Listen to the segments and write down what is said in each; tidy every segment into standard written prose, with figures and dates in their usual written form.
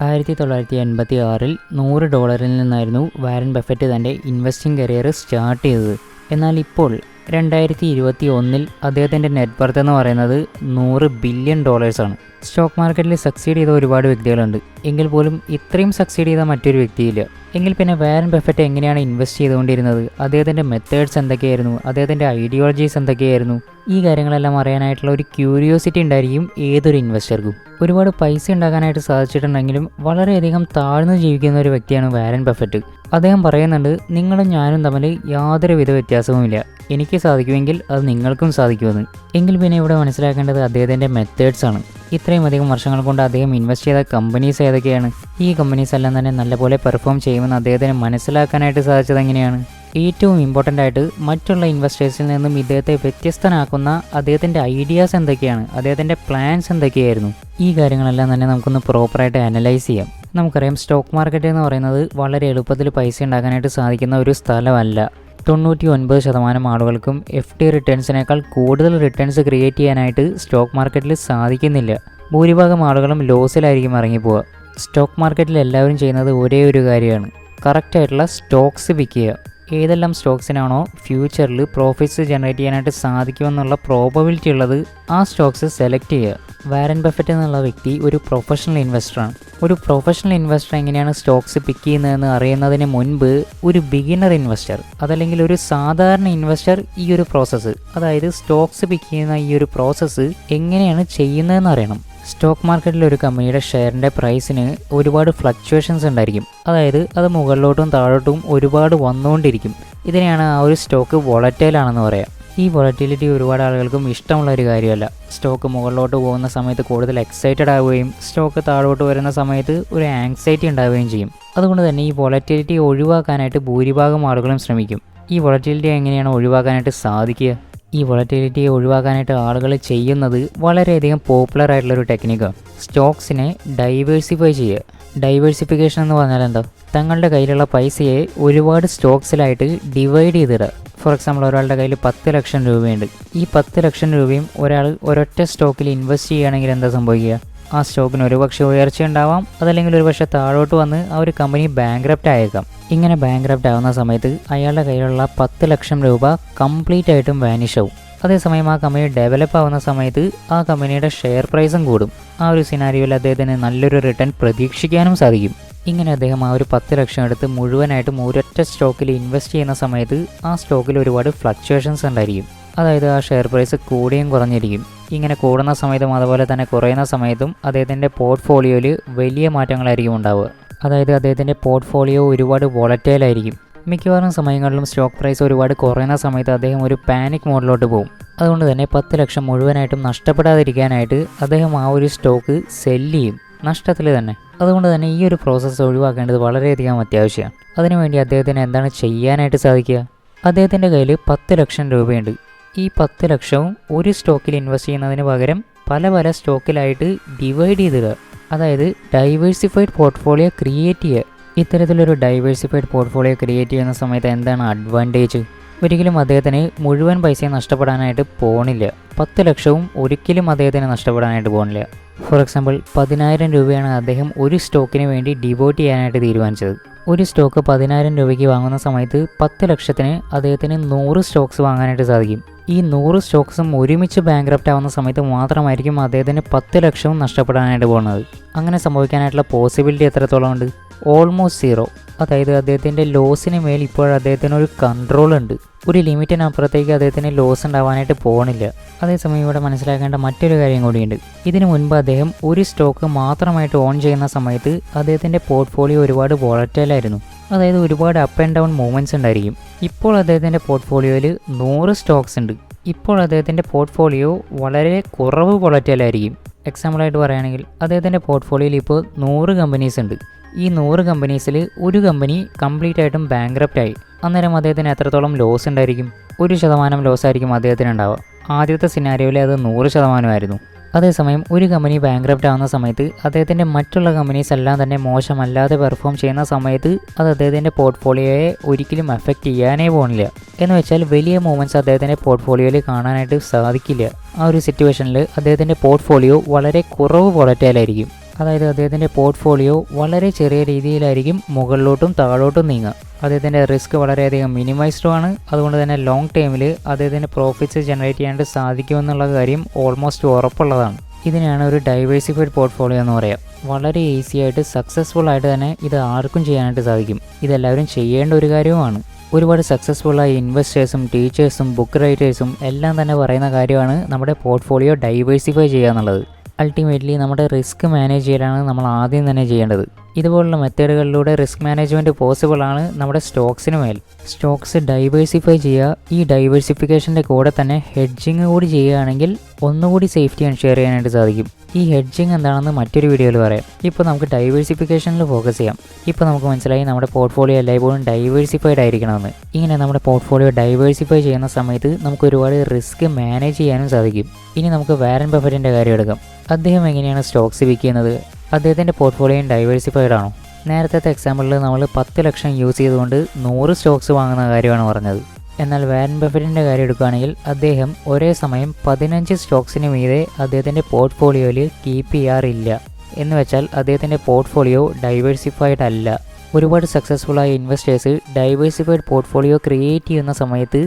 1986 $100 നിന്നായിരുന്നു Warren Buffett തൻ്റെ investing career start ചെയ്തത്. എന്നാൽ ഇപ്പോൾ 2021 അദ്ദേഹത്തിൻ്റെ നെറ്റ് വർത്ത് എന്ന് പറയുന്നത് $100 ബില്യൺ ആണ്. സ്റ്റോക്ക് മാർക്കറ്റിൽ സക്സീഡ് ചെയ്ത ഒരുപാട് വ്യക്തികളുണ്ട്, എങ്കിൽ പോലും ഇത്രയും സക്സീഡ് ചെയ്ത മറ്റൊരു വ്യക്തിയില്ല. എങ്കിൽ പിന്നെ വാരൻ ബഫറ്റ് എങ്ങനെയാണ് ഇൻവെസ്റ്റ് ചെയ്തുകൊണ്ടിരുന്നത്, അദ്ദേഹത്തിൻ്റെ മെത്തേഡ്സ് എന്തൊക്കെയായിരുന്നു, അദ്ദേഹത്തിൻ്റെ ഐഡിയോളജീസ് എന്തൊക്കെയായിരുന്നു, ഈ കാര്യങ്ങളെല്ലാം അറിയാനായിട്ടുള്ള ഒരു ക്യൂരിയോസിറ്റി ഉണ്ടായിരിക്കും ഏതൊരു ഇൻവെസ്റ്റർക്കും. ഒരുപാട് പൈസ ഉണ്ടാക്കാനായിട്ട് സാധിച്ചിട്ടുണ്ടെങ്കിലും വളരെയധികം താഴ്ന്നു ജീവിക്കുന്ന ഒരു വ്യക്തിയാണ് വാരൻ ബഫറ്റ്. അദ്ദേഹം പറയുന്നുണ്ട്, നിങ്ങളും ഞാനും തമ്മിൽ യാതൊരുവിധ വ്യത്യാസവുമില്ല, എനിക്ക് സാധിക്കുമെങ്കിൽ അത് നിങ്ങൾക്കും സാധിക്കുമെന്ന്. എങ്കിൽ പിന്നെ ഇവിടെ മനസ്സിലാക്കേണ്ടത് അദ്ദേഹത്തിൻ്റെ മെത്തേഡ്സ് ആണ്. ഇത്രയും അധികം വർഷങ്ങൾ കൊണ്ട് അദ്ദേഹം ഇൻവെസ്റ്റ് ചെയ്ത കമ്പനീസ് ഏതൊക്കെയാണ്, ഈ കമ്പനീസ് എല്ലാം തന്നെ നല്ലപോലെ പെർഫോം ചെയ്യുമെന്ന് അദ്ദേഹത്തിന് മനസ്സിലാക്കാനായിട്ട് സാധിച്ചത് എങ്ങനെയാണ്. ഏറ്റവും ഇമ്പോർട്ടൻ്റ് ആയിട്ട് മറ്റുള്ള ഇൻവെസ്റ്റേഴ്സിൽ നിന്നും ഇദ്ദേഹത്തെ വ്യത്യസ്തനാക്കുന്ന അദ്ദേഹത്തിൻ്റെ ഐഡിയാസ് എന്തൊക്കെയാണ്, അദ്ദേഹത്തിൻ്റെ പ്ലാൻസ് എന്തൊക്കെയായിരുന്നു, ഈ കാര്യങ്ങളെല്ലാം തന്നെ നമുക്കൊന്ന് പ്രോപ്പറായിട്ട് അനലൈസ് ചെയ്യാം. നമുക്കറിയാം, സ്റ്റോക്ക് മാർക്കറ്റ് എന്ന് പറയുന്നത് വളരെ എളുപ്പത്തിൽ പൈസ ഉണ്ടാക്കാനായിട്ട് സാധിക്കുന്ന ഒരു സ്ഥലമല്ല. 99% ആളുകൾക്കും FD റിട്ടേൺസിനേക്കാൾ കൂടുതൽ റിട്ടേൺസ് ക്രിയേറ്റ് ചെയ്യാനായിട്ട് സ്റ്റോക്ക് മാർക്കറ്റിൽ സാധിക്കുന്നില്ല. ഭൂരിഭാഗം ആളുകളും ലോസിലായിരിക്കും ഇറങ്ങിപ്പോവുക. സ്റ്റോക്ക് മാർക്കറ്റിൽ എല്ലാവരും ചെയ്യുന്നത് ഒരേ ഒരു കാര്യമാണ്, കറക്റ്റായിട്ടുള്ള സ്റ്റോക്സ് പിക്ക് ചെയ്യുക. ഏതെല്ലാം സ്റ്റോക്സിനാണോ ഫ്യൂച്ചറിൽ പ്രോഫിറ്റ്സ് ജനറേറ്റ് ചെയ്യാനായിട്ട് സാധിക്കുമെന്നുള്ള പ്രോബബിലിറ്റി ഉള്ളത് ആ സ്റ്റോക്സ് സെലക്ട് ചെയ്യുക. വാരൻ ബഫറ്റ് എന്നുള്ള വ്യക്തി ഒരു പ്രൊഫഷണൽ ഇൻവെസ്റ്ററാണ്. ഒരു പ്രൊഫഷണൽ ഇൻവെസ്റ്റർ എങ്ങനെയാണ് സ്റ്റോക്സ് പിക്ക് ചെയ്യുന്നതെന്ന് അറിയുന്നതിന് മുൻപ് ഒരു ബിഗിനർ ഇൻവെസ്റ്റർ അതല്ലെങ്കിൽ ഒരു സാധാരണ ഇൻവെസ്റ്റർ ഈ ഒരു പ്രോസസ്സ്, അതായത് സ്റ്റോക്സ് പിക്ക് ചെയ്യുന്ന ഈ ഒരു പ്രോസസ്സ് എങ്ങനെയാണ് ചെയ്യുന്നതെന്ന് അറിയണം. സ്റ്റോക്ക് മാർക്കറ്റിൽ ഒരു കമ്പനിയുടെ ഷെയറിൻ്റെ പ്രൈസിന് ഒരുപാട് ഫ്ലക്ച്വേഷൻസ് ഉണ്ടായിരിക്കും, അതായത് അത് മുകളിലോട്ടും താഴോട്ടും ഒരുപാട് വന്നുകൊണ്ടിരിക്കും. ഇതിനെയാണ് ആ ഒരു സ്റ്റോക്ക് വോളറ്റൈൽ ആണെന്ന് പറയാം. ഈ വോളറ്റിലിറ്റി ഒരുപാട് ആളുകൾക്കും ഇഷ്ടമുള്ള ഒരു കാര്യമല്ല. സ്റ്റോക്ക് മുകളിലോട്ട് പോകുന്ന സമയത്ത് കൂടുതൽ എക്സൈറ്റഡ് ആവുകയും സ്റ്റോക്ക് താഴോട്ട് വരുന്ന സമയത്ത് ഒരു ആങ്സൈറ്റി ഉണ്ടാവുകയും ചെയ്യും. അതുകൊണ്ട് തന്നെ ഈ വോളറ്റിലിറ്റി ഒഴിവാക്കാനായിട്ട് ഭൂരിഭാഗം ആളുകളും ശ്രമിക്കും. ഈ വോളറ്റിലിറ്റി എങ്ങനെയാണ് ഒഴിവാക്കാനായിട്ട് സാധിക്കുക? ഈ വോളറ്റിലിറ്റിയെ ഒഴിവാക്കാനായിട്ട് ആളുകൾ ചെയ്യുന്നത് വളരെയധികം പോപ്പുലർ ആയിട്ടുള്ളൊരു ടെക്നിക്കാണ്. സ്റ്റോക്സിനെ ഡൈവേഴ്സിഫൈ ചെയ്യുക. ഡൈവേഴ്സിഫിക്കേഷൻ എന്ന് പറഞ്ഞാൽ എന്താ? തങ്ങളുടെ കയ്യിലുള്ള പൈസയെ ഒരുപാട് സ്റ്റോക്സിലായിട്ട് ഡിവൈഡ് ചെയ്തിടുക. ഫോർ എക്സാമ്പിൾ, ഒരാളുടെ കയ്യിൽ 10 ലക്ഷം രൂപയുണ്ട്. ഈ 10 ലക്ഷം രൂപയും ഒരാൾ ഒരൊറ്റ സ്റ്റോക്കിൽ ഇൻവെസ്റ്റ് ചെയ്യുകയാണെങ്കിൽ എന്താ സംഭവിക്കുക? ആ സ്റ്റോക്കിന് ഒരുപക്ഷെ ഉയർച്ച ഉണ്ടാവാം, അതല്ലെങ്കിൽ ഒരുപക്ഷെ താഴോട്ട് വന്ന് ആ ഒരു കമ്പനി ബാങ്ക്രപ്റ്റ് ആയേക്കാം. ഇങ്ങനെ ബാങ്ക്രപ്റ്റ് ആവുന്ന സമയത്ത് അയാളുടെ കയ്യിലുള്ള 10 ലക്ഷം രൂപ കംപ്ലീറ്റ് ആയിട്ടും വാനിഷ് ആവും. അതേസമയം ആ കമ്പനി ഡെവലപ്പ് ആവുന്ന സമയത്ത് ആ കമ്പനിയുടെ ഷെയർ പ്രൈസും കൂടും. ആ ഒരു സിനാരിയോയിൽ അദ്ദേഹത്തിന് നല്ലൊരു റിട്ടേൺ പ്രതീക്ഷിക്കാനും സാധിക്കും. ഇങ്ങനെ അദ്ദേഹം ആ ഒരു 10 ലക്ഷം എടുത്ത് മുഴുവനായിട്ടും ഒരൊറ്റ സ്റ്റോക്കിൽ ഇൻവെസ്റ്റ് ചെയ്യുന്ന സമയത്ത് ആ സ്റ്റോക്കിൽ ഒരുപാട് ഫ്ലക്ച്വേഷൻസ് ഉണ്ടായിരിക്കും. അതായത് ആ ഷെയർ പ്രൈസ് കൂടിയും കുറഞ്ഞിരിക്കും. ഇങ്ങനെ കൂടുന്ന സമയത്തും അതുപോലെ തന്നെ കുറയുന്ന സമയത്തും അദ്ദേഹത്തിൻ്റെ പോർട്ട്ഫോളിയോയിൽ വലിയ മാറ്റങ്ങളായിരിക്കും ഉണ്ടാവുക. അതായത് അദ്ദേഹത്തിൻ്റെ പോർട്ട്ഫോളിയോ ഒരുപാട് വോളറ്റൈലായിരിക്കും. മിക്കവാറും സമയങ്ങളിലും സ്റ്റോക്ക് പ്രൈസ് ഒരുപാട് കുറയുന്ന സമയത്ത് അദ്ദേഹം ഒരു പാനിക് മോഡിലോട്ട് പോകും. അതുകൊണ്ട് തന്നെ 10 ലക്ഷം മുഴുവനായിട്ടും നഷ്ടപ്പെടാതിരിക്കാനായിട്ട് അദ്ദേഹം ആ ഒരു സ്റ്റോക്ക് സെല്ല് ചെയ്യും, നഷ്ടത്തിൽ തന്നെ. അതുകൊണ്ട് തന്നെ ഈ ഒരു പ്രോസസ്സ് ഒഴിവാക്കേണ്ടത് വളരെയധികം അത്യാവശ്യമാണ്. അതിനുവേണ്ടി അദ്ദേഹത്തിന് എന്താണ് ചെയ്യാനായിട്ട് സാധിക്കുക? അദ്ദേഹത്തിൻ്റെ കയ്യിൽ 10 ലക്ഷം രൂപയുണ്ട്. ഈ 10 ലക്ഷവും ഒരു സ്റ്റോക്കിൽ ഇൻവെസ്റ്റ് ചെയ്യുന്നതിന് പകരം പല സ്റ്റോക്കിലായിട്ട് ഡിവൈഡ് ചെയ്തിടുക. അതായത് ഡൈവേഴ്സിഫൈഡ് പോർട്ട്ഫോളിയോ ക്രിയേറ്റ് ചെയ്യുക. ഇത്തരത്തിലൊരു ഡൈവേഴ്സിഫൈഡ് പോർട്ട്ഫോളിയോ ക്രിയേറ്റ് ചെയ്യുന്ന സമയത്ത് എന്താണ് അഡ്വാൻറ്റേജ്? ഒരിക്കലും അദ്ദേഹത്തിന് മുഴുവൻ പൈസയും നഷ്ടപ്പെടാനായിട്ട് പോകണില്ല. 10 ലക്ഷവും ഒരിക്കലും അദ്ദേഹത്തിന് നഷ്ടപ്പെടാനായിട്ട് പോകണില്ല. ഫോർ എക്സാമ്പിൾ, 10,000 രൂപയാണ് അദ്ദേഹം ഒരു സ്റ്റോക്കിന് വേണ്ടി ഡിവോട്ട് ചെയ്യാനായിട്ട് തീരുമാനിച്ചത്. ഒരു സ്റ്റോക്ക് 10,000 രൂപയ്ക്ക് വാങ്ങുന്ന സമയത്ത് 10 ലക്ഷത്തിന് അദ്ദേഹത്തിന് 100 സ്റ്റോക്സ് വാങ്ങാനായിട്ട് സാധിക്കും. ഈ 100 സ്റ്റോക്സും ഒരുമിച്ച് ബാങ്ക്രപ്റ്റ് ആവുന്ന സമയത്ത് മാത്രമായിരിക്കും അദ്ദേഹത്തിന് 10 ലക്ഷവും നഷ്ടപ്പെടാനായിട്ട് പോകുന്നത്. അങ്ങനെ സംഭവിക്കാനായിട്ടുള്ള പോസിബിലിറ്റി എത്രത്തോളം ഉണ്ട്? Almost zero. അതായത് അദ്ദേഹത്തിൻ്റെ ലോസിന് മേൽ ഇപ്പോൾ അദ്ദേഹത്തിന് ഒരു കൺട്രോൾ ഉണ്ട്. ഒരു ലിമിറ്റിനപ്പുറത്തേക്ക് അദ്ദേഹത്തിന് ലോസ് ഉണ്ടാവാനായിട്ട് പോകണില്ല. അതേസമയം ഇവിടെ മനസ്സിലാക്കേണ്ട മറ്റൊരു കാര്യം കൂടിയുണ്ട്. ഇതിനു മുൻപ് അദ്ദേഹം ഒരു സ്റ്റോക്ക് മാത്രമായിട്ട് ഓൺ ചെയ്യുന്ന സമയത്ത് അദ്ദേഹത്തിൻ്റെ പോർട്ട്ഫോളിയോ ഒരുപാട് വോളറ്റൈലായിരുന്നു. അതായത് ഒരുപാട് അപ്പ് ആൻഡ് ഡൗൺ മൂവ്മെൻറ്റ്സ് ഉണ്ടായിരിക്കും. ഇപ്പോൾ അദ്ദേഹത്തിൻ്റെ പോർട്ട്ഫോളിയോയിൽ 100 സ്റ്റോക്സ് ഉണ്ട്. ഇപ്പോൾ അദ്ദേഹത്തിൻ്റെ പോർട്ട്ഫോളിയോ വളരെ കുറവ് വോളറ്റൈലായിരിക്കും. എക്സാമ്പിളായിട്ട് പറയുകയാണെങ്കിൽ അദ്ദേഹത്തിൻ്റെ പോർട്ട്ഫോളിയോയിൽ ഇപ്പോൾ 100 കമ്പനീസ് ഉണ്ട്. ഈ 100 കമ്പനീസിൽ ഒരു കമ്പനി കംപ്ലീറ്റ് ആയിട്ടും ബാങ്ക്രപ്റ്റ് ആയി. അന്നേരം അദ്ദേഹത്തിന് എത്രത്തോളം ലോസ് ഉണ്ടായിരിക്കും? 1% ലോസ് ആയിരിക്കും അദ്ദേഹത്തിന് ഉണ്ടാവുക. ആദ്യത്തെ സിനാരിയോയിൽ അത് 100% അതേസമയം ഒരു കമ്പനി ബാങ്ക്രപ്റ്റ് ആവുന്ന സമയത്ത് അദ്ദേഹത്തിൻ്റെ മറ്റുള്ള കമ്പനീസ് എല്ലാം തന്നെ മോശമല്ലാതെ പെർഫോം ചെയ്യുന്ന സമയത്ത് അത് അദ്ദേഹത്തിൻ്റെ പോർട്ട്ഫോളിയോയെ ഒരിക്കലും എഫക്റ്റ് ചെയ്യാനേ പോകുന്നില്ല. എന്ന് വെച്ചാൽ വലിയ മൂവ്മെൻറ്റ്സ് അദ്ദേഹത്തിൻ്റെ പോർട്ട്ഫോളിയോയിൽ കാണാനായിട്ട് സാധിക്കില്ല. ആ ഒരു സിറ്റുവേഷനിൽ അദ്ദേഹത്തിൻ്റെ പോർട്ട്ഫോളിയോ വളരെ കുറവ് വോളറ്റൈലായിരിക്കും. അതായത് അദ്ദേഹത്തിൻ്റെ പോർട്ട്ഫോളിയോ വളരെ ചെറിയ രീതിയിലായിരിക്കും മുകളിലോട്ടും താഴോട്ടും നീങ്ങുക. അദ്ദേഹത്തിൻ്റെ റിസ്ക് വളരെയധികം മിനിമൈസ്ഡുമാണ്. അതുകൊണ്ട് തന്നെ ലോങ് ടൈമിൽ അദ്ദേഹത്തിന് പ്രോഫിറ്റ്സ് ജനറേറ്റ് ചെയ്യാനായിട്ട് സാധിക്കുമെന്നുള്ള കാര്യം ഓൾമോസ്റ്റ് ഉറപ്പുള്ളതാണ്. ഇതിനെയാണ് ഒരു ഡൈവേഴ്സിഫൈഡ് പോർട്ട്ഫോളിയോ എന്ന് പറയാം. വളരെ ഈസി ആയിട്ട് സക്സസ്ഫുൾ ആയിട്ട് തന്നെ ഇത് ആർക്കും ചെയ്യാനായിട്ട് സാധിക്കും. ഇതെല്ലാവരും ചെയ്യേണ്ട ഒരു കാര്യവുമാണ്. ഒരുപാട് സക്സസ്ഫുള്ളായ ഇൻവെസ്റ്റേഴ്സും ടീച്ചേഴ്സും ബുക്ക് റൈറ്റേഴ്സും എല്ലാം തന്നെ പറയുന്ന കാര്യമാണ് നമ്മുടെ പോർട്ട്ഫോളിയോ ഡൈവേഴ്സിഫൈ ചെയ്യുക എന്നുള്ളത്. അൾട്ടിമേറ്റ്ലി നമ്മുടെ റിസ്ക് മാനേജ് ചെയ്യലാണ് നമ്മൾ ആദ്യം തന്നെ ചെയ്യേണ്ടത്. ഇതുപോലുള്ള മെത്തേഡുകളിലൂടെ റിസ്ക് മാനേജ്മെൻറ്റ് പോസിബിൾ ആണ് നമ്മുടെ സ്റ്റോക്സിന് മേൽ. സ്റ്റോക്സ് ഡൈവേഴ്സിഫൈ ചെയ്യുക, ഈ ഡൈവേഴ്സിഫിക്കേഷൻ്റെ കൂടെ തന്നെ ഹെഡ്ജിങ് കൂടി ചെയ്യുകയാണെങ്കിൽ ഒന്നുകൂടി സേഫ്റ്റി എൻഷുർ ചെയ്യാനായിട്ട് സാധിക്കും. ഈ ഹെഡ്ജിങ് എന്താണെന്ന് മറ്റൊരു വീഡിയോയിൽ പറയാം. ഇപ്പോൾ നമുക്ക് ഡൈവേഴ്സിഫിക്കേഷനിൽ ഫോക്കസ് ചെയ്യാം. ഇപ്പോൾ നമുക്ക് മനസ്സിലായി നമ്മുടെ പോർട്ട്ഫോളിയോ എല്ലായ്പ്പോഴും ഡൈവേഴ്സിഫൈഡ് ആയിരിക്കണമെന്ന്. ഇങ്ങനെ നമ്മുടെ പോർട്ട്ഫോളിയോ ഡൈവേഴ്സിഫൈ ചെയ്യുന്ന സമയത്ത് നമുക്ക് ഒരുപാട് റിസ്ക് മാനേജ് ചെയ്യാനും സാധിക്കും. ഇനി നമുക്ക് വാരൻ ബഫറ്റിൻ്റെ കാര്യം എടുക്കാം. അദ്ദേഹം എങ്ങനെയാണ് സ്റ്റോക്സ് വിൽക്കുന്നത് ചെയ്യുന്നത്? അദ്ദേഹത്തിൻ്റെ പോർട്ട്ഫോളിയോ ഡൈവേഴ്സിഫൈഡ് ആണോ? നേരത്തെ എക്സാമ്പിളിൽ നമ്മൾ 10 ലക്ഷം യൂസ് ചെയ്തുകൊണ്ട് 100 സ്റ്റോക്സ് വാങ്ങുന്ന കാര്യമാണ് പറഞ്ഞത്. എന്നാൽ വാരൻ ബഫറ്റിൻ്റെ കാര്യം എടുക്കുകയാണെങ്കിൽ അദ്ദേഹം ഒരേ സമയം 15 സ്റ്റോക്സിന് മീതെ അദ്ദേഹത്തിൻ്റെ പോർട്ട്ഫോളിയോയിൽ കീപ്പ് ചെയ്യാറില്ല. എന്ന് വെച്ചാൽ അദ്ദേഹത്തിൻ്റെ പോർട്ട്ഫോളിയോ ഡൈവേഴ്സിഫൈഡ് അല്ല. ഒരുപാട് സക്സസ്ഫുള്ളായ ഇൻവെസ്റ്റേഴ്സ് ഡൈവേഴ്സിഫൈഡ് പോർട്ട്ഫോളിയോ ക്രിയേറ്റ് ചെയ്യുന്ന സമയത്ത്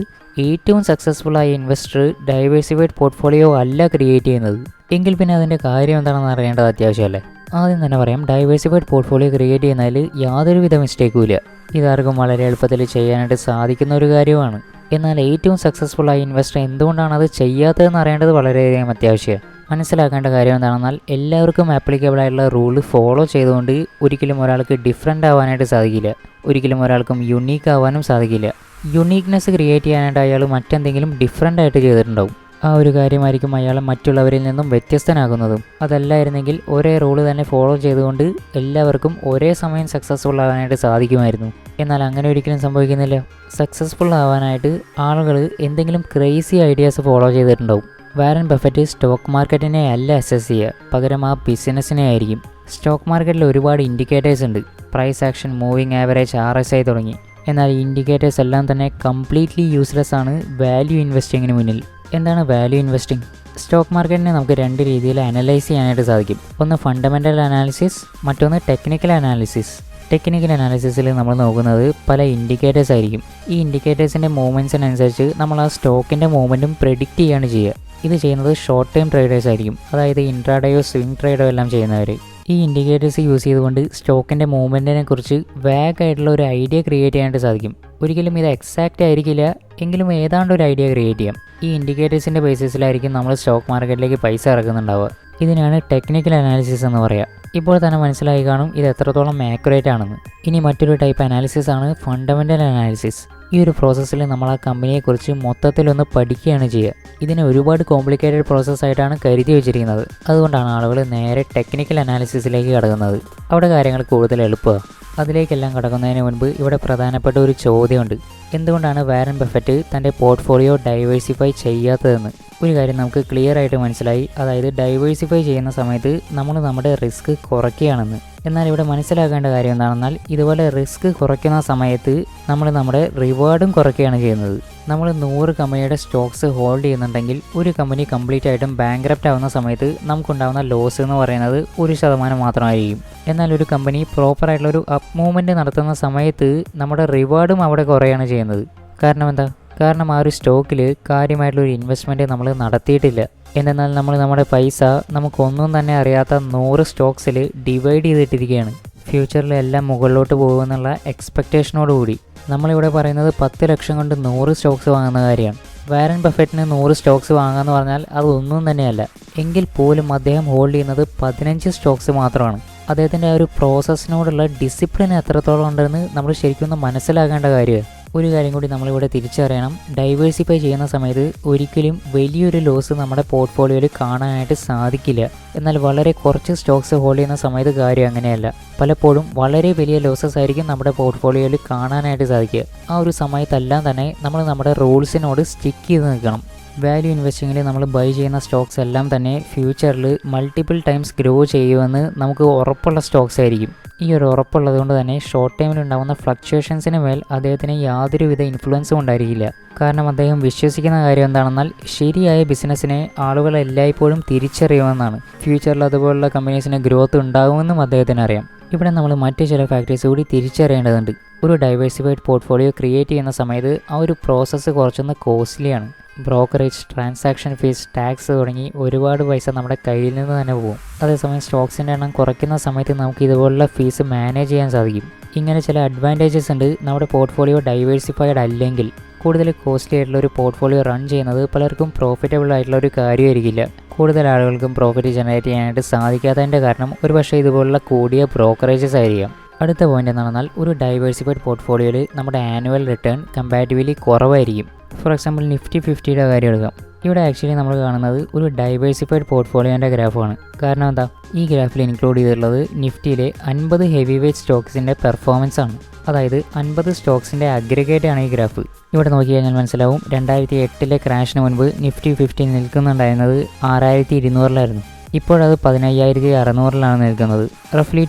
ഏറ്റവും സക്സസ്ഫുള്ളായ ഇൻവെസ്റ്റർ ഡൈവേഴ്സിഫൈഡ് പോർട്ട്ഫോളിയോ അല്ല ക്രിയേറ്റ് ചെയ്യുന്നത്. എങ്കിൽ പിന്നെ അതിൻ്റെ കാര്യം എന്താണെന്ന് അറിയേണ്ടത് അത്യാവശ്യമല്ലേ? ആദ്യം തന്നെ പറയാം, ഡൈവേഴ്സിഫൈഡ് പോർട്ട്ഫോളിയോ ക്രിയേറ്റ് ചെയ്യുന്നതിൽ യാതൊരുവിധ മിസ്റ്റേക്കും ഇല്ല. ഇതാർക്കും വളരെ എളുപ്പത്തിൽ ചെയ്യാനായിട്ട് സാധിക്കുന്ന ഒരു കാര്യമാണ്. എന്നാൽ ഏറ്റവും സക്സസ്ഫുള്ളായ ഇൻവെസ്റ്റർ എന്തുകൊണ്ടാണ് അത് ചെയ്യാത്തതെന്ന് അറിയേണ്ടത് വളരെയധികം അത്യാവശ്യമാണ്. മനസ്സിലാക്കേണ്ട കാര്യം എന്താണെന്നാൽ എല്ലാവർക്കും ആപ്ലിക്കബിൾ ആയിട്ടുള്ള റൂൾ ഫോളോ ചെയ്തുകൊണ്ട് ഒരിക്കലും ഒരാൾക്ക് ഡിഫറെൻ്റ് ആവാനായിട്ട് സാധിക്കില്ല. ഒരിക്കലും ഒരാൾക്കും യുണീക്ക് ആവാനും സാധിക്കില്ല. യുണീക്നെസ് ക്രിയേറ്റ് ചെയ്യാനായിട്ട് അയാൾ മറ്റെന്തെങ്കിലും ഡിഫറെൻ്റ് ആയിട്ട് ചെയ്തിട്ടുണ്ടാവും. ആ ഒരു കാര്യമായിരിക്കും അയാളെ മറ്റുള്ളവരിൽ നിന്നും വ്യത്യസ്തനാകുന്നതും. അതല്ലായിരുന്നെങ്കിൽ ഒരേ റൂള് തന്നെ ഫോളോ ചെയ്തുകൊണ്ട് എല്ലാവർക്കും ഒരേ സമയം സക്സസ്ഫുൾ ആവാനായിട്ട് സാധിക്കുമായിരുന്നു. എന്നാൽ അങ്ങനെ ഒരിക്കലും സംഭവിക്കുന്നില്ല. സക്സസ്ഫുൾ ആവാനായിട്ട് ആളുകൾ എന്തെങ്കിലും ക്രേസി ഐഡിയാസ് ഫോളോ ചെയ്തിട്ടുണ്ടാവും. വാരൻ ബഫറ്റ് സ്റ്റോക്ക് മാർക്കറ്റിനെ അല്ല അസസ് ചെയ്യുക, പകരം ആ ബിസിനസ്സിനെ ആയിരിക്കും. സ്റ്റോക്ക് മാർക്കറ്റിൽ ഒരുപാട് ഇൻഡിക്കേറ്റേഴ്സ് ഉണ്ട്. Price action, moving average, RSI തുടങ്ങി. എന്നാൽ ഈ ഇൻഡിക്കേറ്റേഴ്സ് എല്ലാം തന്നെ കംപ്ലീറ്റ്ലി യൂസ്ലെസ് ആണ് വാല്യൂ ഇൻവെസ്റ്റിങ്ങിന് മുന്നിൽ. എന്താണ് വാല്യൂ ഇൻവെസ്റ്റിംഗ്? സ്റ്റോക്ക് മാർക്കറ്റിനെ നമുക്ക് 2 രീതിയിൽ അനലൈസ് ചെയ്യാനായിട്ട് സാധിക്കും. ഒന്ന് ഫണ്ടമെൻ്റൽ അനാലിസിസ്, മറ്റൊന്ന് ടെക്നിക്കൽ അനാലിസിസ്. ടെക്നിക്കൽ അനാലിസിസിൽ നമ്മൾ നോക്കുന്നത് പല ഇൻഡിക്കേറ്റേഴ്സ് ആയിരിക്കും. ഈ ഇൻഡിക്കേറ്റേഴ്സിൻ്റെ മൂവ്മെൻറ്റ്സിനനുസരിച്ച് നമ്മൾ ആ സ്റ്റോക്കിൻ്റെ മൂവ്മെൻറ്റും പ്രെഡിക്റ്റ് ചെയ്യുകയാണ് ചെയ്യുക. ഇത് ചെയ്യുന്നത് ഷോർട്ട് ടൈം ട്രേഡേഴ്സ് ആയിരിക്കും, അതായത് ഇൻട്രാഡേയോ സ്വിംഗ് ട്രേഡോ എല്ലാം ചെയ്യുന്നവർ. ഈ ഇൻഡിക്കേറ്റേഴ്സ് യൂസ് ചെയ്തുകൊണ്ട് സ്റ്റോക്കിൻ്റെ മൂവ്മെൻറ്റിനെ കുറിച്ച് വാഗ് ആയിട്ടുള്ള ഒരു ഐഡിയ ക്രിയേറ്റ് ചെയ്യാനായിട്ട് സാധിക്കും. ഒരിക്കലും ഇത് എക്സാക്റ്റ് ആയിരിക്കില്ല, എങ്കിലും ഏതാണ്ട് ഒരു ഐഡിയ ക്രിയേറ്റ് ചെയ്യാം. ഈ ഇൻഡിക്കേറ്റേഴ്സിൻ്റെ ബേസിസിലായിരിക്കും നമ്മൾ സ്റ്റോക്ക് മാർക്കറ്റിലേക്ക് പൈസ ഇറക്കുന്നുണ്ടാവുക. ഇതിനാണ് ടെക്നിക്കൽ അനാലിസിസ് എന്ന് പറയുക. ഇപ്പോൾ തന്നെ മനസ്സിലായി കാണും ഇത് എത്രത്തോളം ആക്യുറേറ്റ് ആണെന്ന്. ഇനി മറ്റൊരു ടൈപ്പ് അനാലിസിസ് ആണ് ഫണ്ടമെൻ്റൽ അനാലിസിസ്. ഈ ഒരു പ്രോസസ്സിൽ നമ്മൾ ആ കമ്പനിയെക്കുറിച്ച് മൊത്തത്തിലൊന്ന് പഠിക്കുകയാണ് ചെയ്യുക. ഇതിനെ ഒരുപാട് കോംപ്ലിക്കേറ്റഡ് പ്രോസസ്സായിട്ടാണ് കരുതി വെച്ചിരിക്കുന്നത്. അതുകൊണ്ടാണ് ആളുകൾ നേരെ ടെക്നിക്കൽ അനാലിസിസിലേക്ക് കടക്കുന്നത്. അവിടെ കാര്യങ്ങൾ കൂടുതൽ എളുപ്പമാണ്. അതിലേക്കെല്ലാം കടക്കുന്നതിന് മുൻപ് ഇവിടെ പ്രധാനപ്പെട്ട ഒരു ചോദ്യമുണ്ട്. എന്തുകൊണ്ടാണ് വാരൻ ബഫറ്റ് തൻ്റെ പോർട്ട്ഫോളിയോ ഡൈവേഴ്സിഫൈ ചെയ്യാത്തതെന്ന്? ഒരു കാര്യം നമുക്ക് ക്ലിയർ ആയിട്ട് മനസ്സിലായി, അതായത് ഡൈവേഴ്സിഫൈ ചെയ്യുന്ന സമയത്ത് നമ്മൾ നമ്മുടെ റിസ്ക് കുറയ്ക്കുകയാണെന്ന്. എന്നാൽ ഇവിടെ മനസ്സിലാക്കേണ്ട കാര്യം എന്താണെന്നാൽ ഇതുപോലെ റിസ്ക് കുറയ്ക്കുന്ന സമയത്ത് നമ്മൾ നമ്മുടെ റിവാർഡും കുറയ്ക്കുകയാണ് ചെയ്യുന്നത്. നമ്മൾ 100 കമ്പനിയുടെ സ്റ്റോക്സ് ഹോൾഡ് ചെയ്യുന്നുണ്ടെങ്കിൽ ഒരു കമ്പനി കംപ്ലീറ്റ് ആയിട്ടും ബാങ്ക്രപ്റ്റ് ആവുന്ന സമയത്ത് നമുക്കുണ്ടാകുന്ന ലോസ് എന്ന് പറയുന്നത് 1% മാത്രമായിരിക്കും. എന്നാൽ ഒരു കമ്പനി പ്രോപ്പറായിട്ടുള്ളൊരു അപ്പ് മൂവ്മെൻറ്റ് നടത്തുന്ന സമയത്ത് നമ്മുടെ റിവാർഡും അവിടെ കുറയാണ് ചെയ്യുന്നത്. കാരണം എന്താ? കാരണം ആ ഒരു സ്റ്റോക്കിൽ കാര്യമായിട്ടുള്ളൊരു ഇൻവെസ്റ്റ്മെൻറ്റ് നമ്മൾ നടത്തിയിട്ടില്ല. എന്നാൽ നമ്മൾ നമ്മുടെ പൈസ നമുക്കൊന്നും തന്നെ അറിയാത്ത 100 സ്റ്റോക്സിൽ ഡിവൈഡ് ചെയ്തിട്ടിരിക്കുകയാണ്. ഫ്യൂച്ചറിൽ എല്ലാം മുകളിലോട്ട് പോകുമെന്നുള്ള എക്സ്പെക്റ്റേഷനോടുകൂടി. നമ്മളിവിടെ പറയുന്നത് 10 ലക്ഷം കൊണ്ട് 100 സ്റ്റോക്സ് വാങ്ങുന്ന കാര്യമാണ്. വാരൻ ബഫറ്റിന് 100 സ്റ്റോക്സ് വാങ്ങാമെന്ന് പറഞ്ഞാൽ അതൊന്നും തന്നെയല്ല. എങ്കിൽ പോലും അദ്ദേഹം ഹോൾഡ് ചെയ്യുന്നത് 15 സ്റ്റോക്സ് മാത്രമാണ്. അദ്ദേഹത്തിൻ്റെ ആ ഒരു പ്രോസസ്സിനോടുള്ള ഡിസിപ്ലിൻ എത്രത്തോളം ഉണ്ടെന്ന് നമ്മൾ ശരിക്കും ഒന്ന് മനസ്സിലാക്കേണ്ട കാര്യമാണ്. ഒരു കാര്യം കൂടി നമ്മളിവിടെ തിരിച്ചറിയണം, ഡൈവേഴ്സിഫൈ ചെയ്യുന്ന സമയത്ത് ഒരിക്കലും വലിയൊരു ലോസ് നമ്മുടെ പോർട്ട്ഫോളിയോയിൽ കാണാനായിട്ട് സാധിക്കില്ല. എന്നാൽ വളരെ കുറച്ച് സ്റ്റോക്സ് ഹോൾഡ് ചെയ്യുന്ന സമയത്ത് കാര്യം അങ്ങനെയല്ല. പലപ്പോഴും വളരെ വലിയ ലോസസ് ആയിരിക്കും നമ്മുടെ പോർട്ട്ഫോളിയോയിൽ കാണാനായിട്ട് സാധിക്കുക. ആ ഒരു സമയത്തെല്ലാം തന്നെ നമ്മൾ നമ്മുടെ റൂൾസിനോട് സ്റ്റിക്ക് ചെയ്ത് നിൽക്കണം. വാല്യൂ ഇൻവെസ്റ്റിങ്ങിൽ നമ്മൾ ബൈ ചെയ്യുന്ന സ്റ്റോക്സ് എല്ലാം തന്നെ ഫ്യൂച്ചറിൽ മൾട്ടിപ്പിൾ ടൈംസ് ഗ്രോ ചെയ്യുമെന്ന് നമുക്ക് ഉറപ്പുള്ള സ്റ്റോക്സ് ആയിരിക്കും. ഈ ഒരു ഉറപ്പുള്ളത് കൊണ്ട് തന്നെ ഷോർട്ട് ടൈമിൽ ഉണ്ടാകുന്ന ഫ്ലക്ച്വേഷൻസിന് മേൽ അദ്ദേഹത്തിന് യാതൊരുവിധ ഇൻഫ്ലുവൻസും ഉണ്ടായിരിക്കില്ല. കാരണം അദ്ദേഹം വിശ്വസിക്കുന്ന കാര്യം എന്താണെന്നാൽ ശരിയായ ബിസിനസ്സിനെ ആളുകൾ എല്ലായ്പ്പോഴും തിരിച്ചറിയുമെന്നാണ്. ഫ്യൂച്ചറിൽ അതുപോലുള്ള കമ്പനീസിന് ഗ്രോത്ത് ഉണ്ടാകുമെന്നും അദ്ദേഹത്തിന് അറിയാം. ഇവിടെ നമ്മൾ മറ്റ് ചില ഫാക്ടേഴ്സ് കൂടി തിരിച്ചറിയേണ്ടതുണ്ട്. ഒരു ഡൈവേഴ്സിഫൈഡ് പോർട്ട്ഫോളിയോ ക്രിയേറ്റ് ചെയ്യുന്ന സമയത്ത് ആ ഒരു പ്രോസസ്സ് കുറച്ചൊന്ന് കോസ്റ്റ്ലിയാണ്. ബ്രോക്കറേജ്, ട്രാൻസാക്ഷൻ ഫീസ്, ടാക്സ് തുടങ്ങി ഒരുപാട് പൈസ നമ്മുടെ കയ്യിൽ നിന്ന് തന്നെ പോകും. അതേസമയം സ്റ്റോക്സിൻ്റെ എണ്ണം കുറയ്ക്കുന്ന സമയത്ത് നമുക്ക് ഇതുപോലുള്ള ഫീസ് മാനേജ് ചെയ്യാൻ സാധിക്കും. ഇങ്ങനെ ചില അഡ്വാൻറ്റേജസ് ഉണ്ട് നമ്മുടെ പോർട്ട്ഫോളിയോ ഡൈവേഴ്സിഫൈഡ് അല്ലെങ്കിൽ. കൂടുതൽ കോസ്റ്റ്ലി ആയിട്ടുള്ള ഒരു പോർട്ട്ഫോളിയോ റൺ ചെയ്യുന്നത് പലർക്കും പ്രോഫിറ്റബിൾ ആയിട്ടുള്ള ഒരു കാര്യമായിരിക്കില്ല. കൂടുതൽ ആളുകൾക്കും പ്രോഫിറ്റ് ജനറേറ്റ് ചെയ്യാനായിട്ട് സാധിക്കാത്തതിൻ്റെ കാരണം ഒരുപക്ഷെ ഇതുപോലുള്ള കൂടിയ ബ്രോക്കറേജസ് ആയിരിക്കാം. അടുത്ത പോയിന്റ് എന്താണെന്നാൽ ഒരു ഡൈവേഴ്സിഫൈഡ് പോർട്ട്ഫോളിയോയിൽ നമ്മുടെ ആനുവൽ റിട്ടേൺ കമ്പാരിറ്റീവ്ലി കുറവായിരിക്കും. ഫോർ എക്സാമ്പിൾ നിഫ്റ്റി 50യുടെ കാര്യം എടുക്കാം. ഇവിടെ ആക്ച്വലി നമ്മൾ കാണുന്നത് ഒരു ഡൈവേഴ്സിഫൈഡ് പോർട്ട്ഫോളിയോൻ്റെ ഗ്രാഫാണ്. കാരണം എന്താ, ഈ ഗ്രാഫിൽ ഇൻക്ലൂഡ് ചെയ്തിട്ടുള്ളത് നിഫ്റ്റിയിലെ 50 ഹെവി വെയ്റ്റ് സ്റ്റോക്സിൻ്റെ പെർഫോമൻസ് ആണ്. അതായത് 50 സ്റ്റോക്സിൻ്റെ അഗ്രിഗേറ്റ് ആണ് ഈ ഗ്രാഫ്. ഇവിടെ നോക്കി കഴിഞ്ഞാൽ മനസ്സിലാവും 2008 ക്രാഷിന് മുൻപ് നിഫ്റ്റി 50 നിൽക്കുന്നുണ്ടായിരുന്നത് 6200-ലായിരുന്നു. ഇപ്പോഴത് 15600-ലാണ് നിൽക്കുന്നത്. റഫ്ലി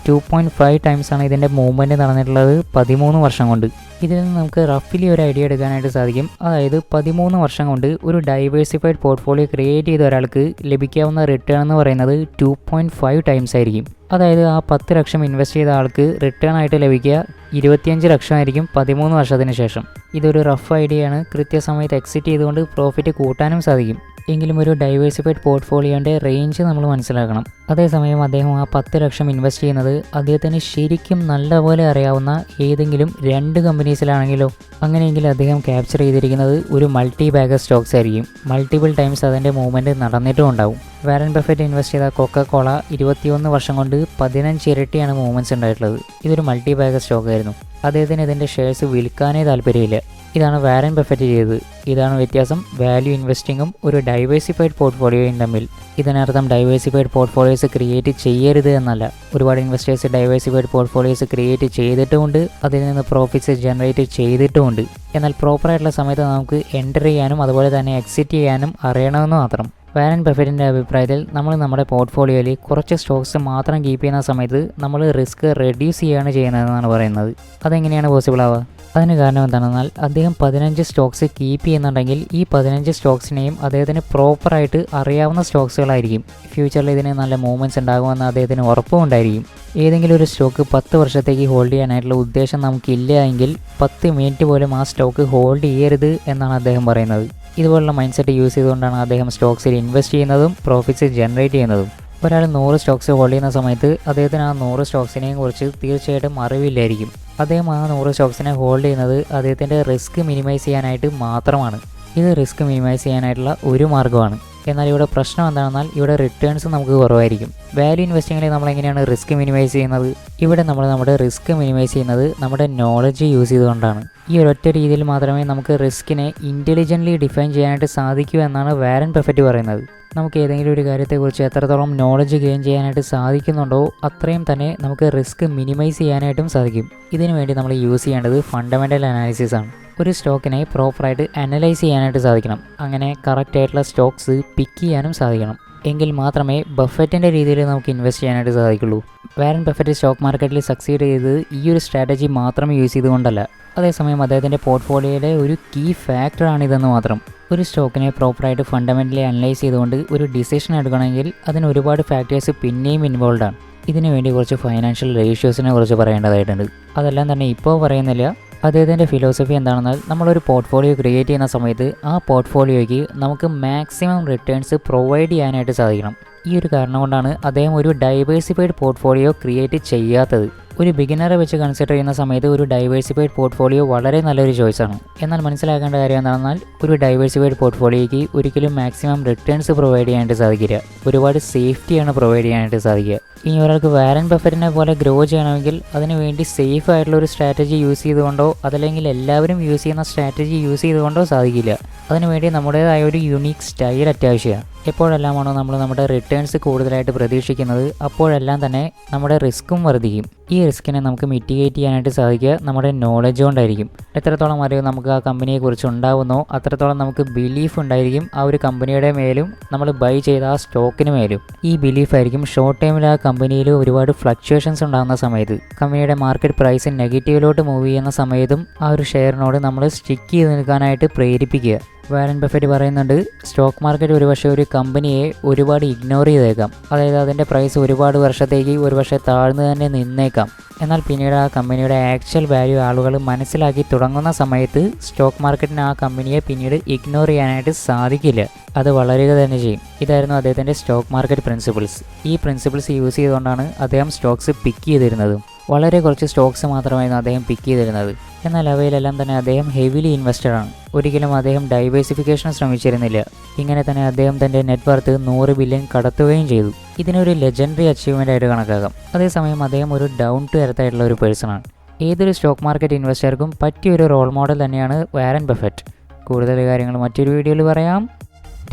2.5 ടൈംസാണ് ഇതിൻ്റെ മൂവ്മെൻറ്റ് നടന്നിട്ടുള്ളത് 13 വർഷം കൊണ്ട്. ഇതിൽ നിന്ന് നമുക്ക് റഫ്ലി ഒരു ഐഡിയ എടുക്കാനായിട്ട് സാധിക്കും. അതായത് 13 വർഷം കൊണ്ട് ഒരു ഡൈവേഴ്സിഫൈഡ് പോർട്ട്ഫോളിയോ ക്രിയേറ്റ് ചെയ്ത ഒരാൾക്ക് ലഭിക്കാവുന്ന റിട്ടേൺ എന്ന് പറയുന്നത് 2.5 ടൈംസ് ആയിരിക്കും. അതായത് ആ 10 ലക്ഷം ഇൻവെസ്റ്റ് ചെയ്ത ആൾക്ക് റിട്ടേൺ ആയിട്ട് ലഭിക്കുക 25 ലക്ഷമായിരിക്കും 13 വർഷത്തിന് ശേഷം. ഇതൊരു റഫ് ഐഡിയയാണ്. കൃത്യസമയത്ത് എക്സിറ്റ് ചെയ്തുകൊണ്ട് പ്രോഫിറ്റ് കൂട്ടാനും സാധിക്കും. എങ്കിലും ഒരു ഡൈവേഴ്സിഫൈഡ് പോർട്ട്ഫോളിയോൻ്റെ റേഞ്ച് നമ്മൾ മനസ്സിലാക്കണം. അതേസമയം അദ്ദേഹം ആ 10 ലക്ഷം ഇൻവെസ്റ്റ് ചെയ്യുന്നത് അദ്ദേഹത്തിന് ശരിക്കും നല്ലപോലെ അറിയാവുന്ന ഏതെങ്കിലും 2 കമ്പനീസിലാണെങ്കിലോ, അങ്ങനെയെങ്കിൽ അദ്ദേഹം ക്യാപ്ചർ ചെയ്തിരിക്കുന്നത് ഒരു മൾട്ടി ബാഗർ സ്റ്റോക്സ് ആയിരിക്കും. മൾട്ടിപ്പിൾ ടൈംസ് അതിൻ്റെ മൂവ്മെൻറ്റ് നടന്നിട്ടും ഉണ്ടാവും. വാരൻ ബഫറ്റ് ഇൻവെസ്റ്റ് ചെയ്ത കൊക്കക്കോള 21 വർഷം കൊണ്ട് 15 ഇരട്ടിയാണ് മൂവ്മെൻറ്റ്സ് ഉണ്ടായിട്ടുള്ളത്. ഇതൊരു മൾട്ടി ബാഗർ സ്റ്റോക്ക് ആയിരുന്നു. അദ്ദേഹത്തിന് ഇതിൻ്റെ ഷെയർസ് വിൽക്കാനേ താല്പര്യമില്ല. ഇതാണ് വാരൻ ബഫറ്റ് ചെയ്തത്. ഇതാണ് വ്യത്യാസം വാല്യൂ ഇൻവെസ്റ്റിങ്ങും ഒരു ഡൈവേഴ്സിഫൈഡ് പോർട്ട്ഫോളിയോയും തമ്മിൽ. ഇതിനർത്ഥം ഡൈവേഴ്സിഫൈഡ് പോർട്ട്ഫോളിയോസ് ക്രിയേറ്റ് ചെയ്യരുത് എന്നല്ല. ഒരുപാട് ഇൻവെസ്റ്റേഴ്സ് ഡൈവേഴ്സിഫൈഡ് പോർട്ട്ഫോളിയോസ് ക്രിയേറ്റ് ചെയ്തിട്ടുമുണ്ട്, അതിൽ നിന്ന് പ്രോഫിറ്റ്സ് ജനറേറ്റ് ചെയ്തിട്ടുമുണ്ട്. എന്നാൽ പ്രോപ്പറായിട്ടുള്ള സമയത്ത് നമുക്ക് എൻ്റർ ചെയ്യാനും അതുപോലെ തന്നെ എക്സിറ്റ് ചെയ്യാനും അറിയണമെന്ന് മാത്രം. വാരൻ ബഫറ്റിൻ്റെ അഭിപ്രായത്തിൽ നമ്മൾ നമ്മുടെ പോർട്ട്ഫോളിയോയിൽ കുറച്ച് സ്റ്റോക്സ് മാത്രം കീപ്പ് ചെയ്യുന്ന സമയത്ത് നമ്മൾ റിസ്ക് റെഡ്യൂസ് ചെയ്യുകയാണ് ചെയ്യുന്നതെന്നാണ് പറയുന്നത്. അതെങ്ങനെയാണ് പോസിബിൾ ആവുക? അതിന് കാരണം എന്താണെന്നാൽ അദ്ദേഹം 15 സ്റ്റോക്സ് കീപ്പ് ചെയ്യുന്നുണ്ടെങ്കിൽ ഈ 15 സ്റ്റോക്സിനെയും അദ്ദേഹത്തിന് പ്രോപ്പറായിട്ട് അറിയാവുന്ന സ്റ്റോക്സുകളായിരിക്കും. ഫ്യൂച്ചറിൽ ഇതിന് നല്ല മൂവ്മെൻറ്റ്സ് ഉണ്ടാകുമെന്ന് അദ്ദേഹത്തിന് ഉറപ്പും ഉണ്ടായിരിക്കും. ഏതെങ്കിലും ഒരു സ്റ്റോക്ക് 10 വർഷത്തേക്ക് ഹോൾഡ് ചെയ്യാനായിട്ടുള്ള ഉദ്ദേശം നമുക്കില്ല എങ്കിൽ 10 മിനിറ്റ് പോലും ആ സ്റ്റോക്ക് ഹോൾഡ് ചെയ്യരുത് എന്നാണ് അദ്ദേഹം പറയുന്നത്. ഇതുപോലുള്ള മൈൻഡ് സെറ്റ് യൂസ് ചെയ്തുകൊണ്ടാണ് അദ്ദേഹം സ്റ്റോക്സിൽ ഇൻവെസ്റ്റ് ചെയ്യുന്നതും പ്രോഫിറ്റ്സ് ജനറേറ്റ് ചെയ്യുന്നതും. ഒരാൾ 100 സ്റ്റോക്സ് ഹോൾഡ് ചെയ്യുന്ന സമയത്ത് അദ്ദേഹത്തിന് ആ 100 സ്റ്റോക്സിനെയും കുറിച്ച് തീർച്ചയായിട്ടും അറിവില്ലായിരിക്കും. അദ്ദേഹം ആ 100 സ്റ്റോക്സിനെ ഹോൾഡ് ചെയ്യുന്നത് അദ്ദേഹത്തിൻ്റെ റിസ്ക് മിനിമൈസ് ചെയ്യാനായിട്ട് മാത്രമാണ്. ഇത് റിസ്ക് മിനിമൈസ് ചെയ്യാനായിട്ടുള്ള ഒരു മാർഗ്ഗമാണ്. എന്നാൽ ഇവിടെ പ്രശ്നം എന്താണെന്നാൽ ഇവിടെ റിട്ടേൺസ് നമുക്ക് കുറവായിരിക്കും. വാല്യൂ ഇൻവെസ്റ്റിങ്ങിൽ നമ്മൾ എങ്ങനെയാണ് റിസ്ക് മിനിമൈസ് ചെയ്യുന്നത്? ഇവിടെ നമ്മൾ നമ്മുടെ റിസ്ക് മിനിമൈസ് ചെയ്യുന്നത് നമ്മുടെ നോളജ് യൂസ് ചെയ്തുകൊണ്ടാണ്. ഈ ഒരൊറ്റ രീതിയിൽ മാത്രമേ നമുക്ക് റിസ്കിനെ ഇൻ്റലിജൻ്റ്ലി ഡിഫൈൻ ചെയ്യാനായിട്ട് സാധിക്കൂ എന്നാണ് വാരൻ ബഫറ്റ് പറയുന്നത്. നമുക്ക് ഏതെങ്കിലും ഒരു കാര്യത്തെക്കുറിച്ച് എത്രത്തോളം നോളജ് ഗെയിൻ ചെയ്യാനായിട്ട് സാധിക്കുന്നുണ്ടോ അത്രയും തന്നെ നമുക്ക് റിസ്ക് മിനിമൈസ് ചെയ്യാനായിട്ടും സാധിക്കും. ഇതിനു വേണ്ടി നമ്മൾ യൂസ് ചെയ്യേണ്ടത് ഫണ്ടമെൻ്റൽ അനാലിസിസ് ആണ്. ഒരു സ്റ്റോക്കിനെ പ്രോപ്പറായിട്ട് അനലൈസ് ചെയ്യാനായിട്ട് സാധിക്കണം. അങ്ങനെ കറക്റ്റായിട്ടുള്ള സ്റ്റോക്സ് പിക്ക് ചെയ്യാനും സാധിക്കണം. എങ്കിൽ മാത്രമേ ബഫറ്റിൻ്റെ രീതിയിൽ നമുക്ക് ഇൻവെസ്റ്റ് ചെയ്യാനായിട്ട് സാധിക്കുള്ളൂ. വാരൻ ബഫറ്റ് സ്റ്റോക്ക് മാർക്കറ്റിൽ സക്സീഡ് ചെയ്തത് ഈ ഒരു സ്ട്രാറ്റജി മാത്രം യൂസ് ചെയ്തുകൊണ്ടല്ല. അതേസമയം അദ്ദേഹത്തിൻ്റെ പോർട്ട്ഫോളിയോയിലെ ഒരു കീ ഫാക്ടറാണിതെന്ന് മാത്രം. ഒരു സ്റ്റോക്കിനെ പ്രോപ്പറായിട്ട് ഫണ്ടമെൻ്റലി അനലൈസ് ചെയ്തുകൊണ്ട് ഒരു ഡിസിഷൻ എടുക്കണമെങ്കിൽ അതിന് ഒരുപാട് ഫാക്ടേഴ്സ് പിന്നെയും ഇൻവോൾവ് ആണ്. ഇതിനു വേണ്ടി കുറച്ച് ഫൈനാൻഷ്യൽ റേഷ്യോസിനെ കുറിച്ച് പറയേണ്ടതായിട്ടുണ്ട്. അതെല്ലാം തന്നെ ഇപ്പോൾ പറയുന്നില്ല. അദ്ദേഹത്തിൻ്റെ ഫിലോസഫി എന്താണെന്നാൽ നമ്മളൊരു പോർട്ട്ഫോളിയോ ക്രിയേറ്റ് ചെയ്യുന്ന സമയത്ത് ആ പോർട്ട്ഫോളിയോയ്ക്ക് നമുക്ക് മാക്സിമം റിട്ടേൺസ് പ്രൊവൈഡ് ചെയ്യാനായിട്ട് സാധിക്കണം. ഈ ഒരു കാരണം കൊണ്ടാണ് അദ്ദേഹം ഒരു ഡൈവേഴ്സിഫൈഡ് പോർട്ട്ഫോളിയോ ക്രിയേറ്റ് ചെയ്യാത്തത്. ഒരു ബിഗിനറെ വെച്ച് കൺസിഡർ ചെയ്യുന്ന സമയത്ത് ഒരു ഡൈവേഴ്സിഫൈഡ് പോർട്ട്ഫോളിയോ വളരെ നല്ലൊരു ചോയ്സാണ്. എന്നാൽ മനസ്സിലാക്കേണ്ട കാര്യം എന്താണെന്നാൽ ഒരു ഡൈവേഴ്സിഫൈഡ് പോർട്ട്ഫോളിയോയ്ക്ക് ഒരിക്കലും മാക്സിമം റിട്ടേൺസ് പ്രൊവൈഡ് ചെയ്യാനായിട്ട് സാധിക്കില്ല. ഒരുപാട് സേഫ്റ്റിയാണ് പ്രൊവൈഡ് ചെയ്യാനായിട്ട് സാധിക്കുക. ഇനി ഒരാൾക്ക് വാരൻ ബഫറ്റിനെ പോലെ ഗ്രോ ചെയ്യണമെങ്കിൽ അതിനുവേണ്ടി സേഫ് ആയിട്ടുള്ള ഒരു സ്ട്രാറ്റജി യൂസ് ചെയ്തുകൊണ്ടോ അതല്ലെങ്കിൽ എല്ലാവരും യൂസ് ചെയ്യുന്ന സ്ട്രാറ്റജി യൂസ് ചെയ്തുകൊണ്ടോ സാധിക്കില്ല. അതിനുവേണ്ടി നമ്മുടേതായ ഒരു യുണീക്ക് സ്റ്റൈൽ അത്യാവശ്യമാണ്. എപ്പോഴെല്ലാമാണോ നമ്മൾ നമ്മുടെ റിട്ടേൺസ് കൂടുതലായിട്ട് പ്രതീക്ഷിക്കുന്നത് അപ്പോഴെല്ലാം തന്നെ നമ്മുടെ റിസ്ക്കും വർദ്ധിക്കും. ഈ റിസ്കിനെ നമുക്ക് മിറ്റിഗേറ്റ് ചെയ്യാനായിട്ട് സാധിക്കുക നമ്മുടെ നോളജ് കൊണ്ടായിരിക്കും. എത്രത്തോളം അറിവ് നമുക്ക് ആ കമ്പനിയെക്കുറിച്ച് ഉണ്ടാവുന്നോ അത്രത്തോളം നമുക്ക് ബിലീഫ് ഉണ്ടായിരിക്കും ആ ഒരു കമ്പനിയുടെ മേലും നമ്മൾ ബൈ ചെയ്ത ആ സ്റ്റോക്കിന് മേലും. ഈ ബിലീഫായിരിക്കും ഷോർട്ട് ടൈമിൽ ആ കമ്പനിയിൽ ഒരുപാട് ഫ്ലക്ച്വേഷൻസ് ഉണ്ടാകുന്ന സമയത്ത്, കമ്പനിയുടെ മാർക്കറ്റ് പ്രൈസ് നെഗറ്റീവിലോട്ട് മൂവ് ചെയ്യുന്ന സമയത്തും ആ ഒരു ഷെയറിനോട് നമ്മൾ സ്റ്റിക്ക് ചെയ്ത് നിൽക്കാനായിട്ട് പ്രേരിപ്പിക്കുക. വാരൻ ബഫറ്റ് പറയുന്നുണ്ട്, സ്റ്റോക്ക് മാർക്കറ്റ് ഒരുപക്ഷെ ഒരു കമ്പനിയെ ഒരുപാട് ഇഗ്നോർ ചെയ്തേക്കാം. അതായത് അതിൻ്റെ പ്രൈസ് ഒരുപാട് വർഷത്തേക്ക് ഒരുപക്ഷെ താഴ്ന്നു തന്നെ നിന്നേക്കാം. എന്നാൽ പിന്നീട് ആ കമ്പനിയുടെ ആക്ച്വൽ വാല്യൂ ആളുകൾ മനസ്സിലാക്കി തുടങ്ങുന്ന സമയത്ത് സ്റ്റോക്ക് മാർക്കറ്റിന് ആ കമ്പനിയെ പിന്നീട് ഇഗ്നോർ ചെയ്യാനായിട്ട് സാധിക്കില്ല. അത് വളരുക തന്നെ ചെയ്യും. ഇതായിരുന്നു അദ്ദേഹത്തിൻ്റെ സ്റ്റോക്ക് മാർക്കറ്റ് പ്രിൻസിപ്പിൾസ്. ഈ പ്രിൻസിപ്പിൾസ് യൂസ് ചെയ്തുകൊണ്ടാണ് അദ്ദേഹം സ്റ്റോക്സ് പിക്ക് ചെയ്തിരുന്നതും. വളരെ കുറച്ച് സ്റ്റോക്സ് മാത്രമായിരുന്നു അദ്ദേഹം പിക്ക് ചെയ്തിരുന്നത്. എന്നാൽ അവയിലെല്ലാം തന്നെ അദ്ദേഹം ഹെവിലി ഇൻവെസ്റ്റഡ് ആണ്. ഒരിക്കലും അദ്ദേഹം ഡൈവേഴ്സിഫിക്കേഷൻ ശ്രമിച്ചിരുന്നില്ല. ഇങ്ങനെ തന്നെ അദ്ദേഹം തൻ്റെ നെറ്റ്വർത്ത് 100 ബില്യൺ കടത്തുകയും ചെയ്തു. ഇതിനൊരു ലെജൻഡറി അച്ചീവ്മെൻ്റ് ആയിട്ട് കണക്കാക്കാം. അതേസമയം അദ്ദേഹം ഒരു ഡൗൺ ടു എർത്ത് ആയിട്ടുള്ള ഒരു പേഴ്സണാണ്. ഏതൊരു സ്റ്റോക്ക് മാർക്കറ്റ് ഇൻവെസ്റ്റർക്കും പറ്റിയൊരു റോൾ മോഡൽ തന്നെയാണ് വാരൻ ബഫറ്റ്. കൂടുതൽ കാര്യങ്ങൾ മറ്റൊരു വീഡിയോയിൽ പറയാം.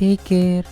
Take care.